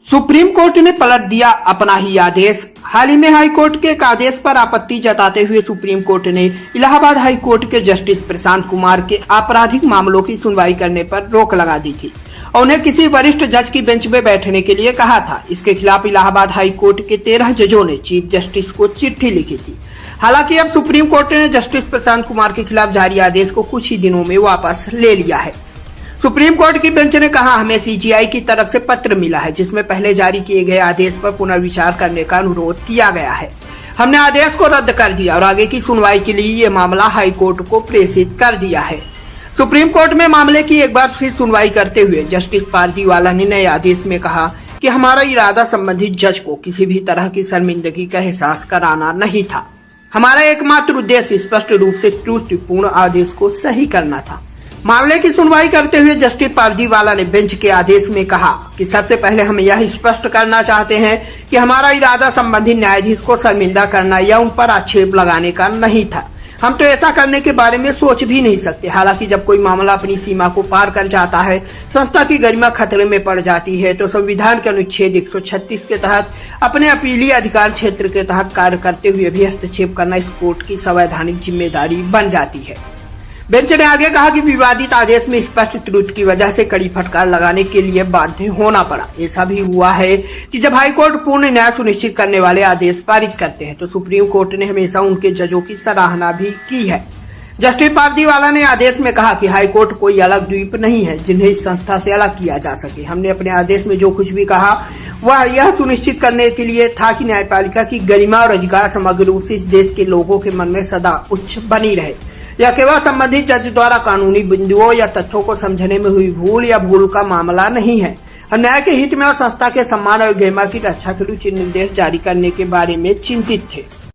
Supreme court ने पलट दिया अपना ही आदेश। हाल ही में हाई कोर्ट के एक आदेश पर आपत्ति जताते हुए सुप्रीम कोर्ट ने इलाहाबाद हाई कोर्ट के जस्टिस प्रशांत कुमार के आपराधिक मामलों की सुनवाई करने पर रोक लगा दी थी और उन्हें किसी वरिष्ठ जज की बेंच में बैठने के लिए कहा था। इसके खिलाफ इलाहाबाद हाई कोर्ट के 13 जजों ने चीफ जस्टिस को चिट्ठी लिखी थी। हालांकि अब सुप्रीम कोर्ट ने जस्टिस प्रशांत कुमार के खिलाफ जारी आदेश को कुछ ही दिनों में वापस ले लिया है। सुप्रीम कोर्ट की बेंच ने कहा, हमें सीजीआई की तरफ से पत्र मिला है जिसमें पहले जारी किए गए आदेश पर पुनर्विचार करने का अनुरोध किया गया है। हमने आदेश को रद्द कर दिया और आगे की सुनवाई के लिए ये मामला हाई कोर्ट को प्रेषित कर दिया है। सुप्रीम कोर्ट में मामले की एक बार फिर सुनवाई करते हुए जस्टिस पारदीवाला ने नए आदेश में कहा कि हमारा इरादा संबंधित जज को किसी भी तरह की शर्मिंदगी का एहसास कराना नहीं था। हमारा एकमात्र उद्देश्य स्पष्ट रूप से त्रुटिपूर्ण आदेश को सही करना था। मामले की सुनवाई करते हुए जस्टिस पारदीवाला ने बेंच के आदेश में कहा कि सबसे पहले हम यह स्पष्ट करना चाहते हैं कि हमारा इरादा संबंधित न्यायाधीश को शर्मिंदा करना या उन पर आक्षेप लगाने का नहीं था। हम तो ऐसा करने के बारे में सोच भी नहीं सकते। हालांकि जब कोई मामला अपनी सीमा को पार कर जाता है, संस्था की गरिमा खतरे में पड़ जाती है, तो संविधान के अनुच्छेद 136 के तहत अपने अपीलीय अधिकार क्षेत्र के तहत कार्य करते हुए भी हस्तक्षेप करना इस कोर्ट की संवैधानिक जिम्मेदारी बन जाती है। बेंच ने आगे कहा कि विवादित आदेश में स्पष्ट त्रुटि की वजह से कड़ी फटकार लगाने के लिए बाध्य होना पड़ा। ऐसा भी हुआ है कि जब हाईकोर्ट पूर्ण न्याय सुनिश्चित करने वाले आदेश पारित करते हैं तो सुप्रीम कोर्ट ने हमेशा उनके जजों की सराहना भी की है। जस्टिस पारदीवाला ने आदेश में कहा कि हाईकोर्ट कोई अलग द्वीप नहीं है जिन्हें इस संस्था से अलग किया जा सके। हमने अपने आदेश में जो कुछ भी कहा वह यह सुनिश्चित करने के लिए था कि न्यायपालिका की गरिमा और अधिकार समग्र रूप से इस देश के लोगों के मन में सदा उच्च बनी रहे। यह केवल संबंधित जज द्वारा कानूनी बिंदुओं या तथ्यों को समझने में हुई भूल या भूल का मामला नहीं है। हम न्याय के हित में और संस्था के सम्मान और गरिमा की रक्षा के लिए उचित निर्देश जारी करने के बारे में चिंतित थे।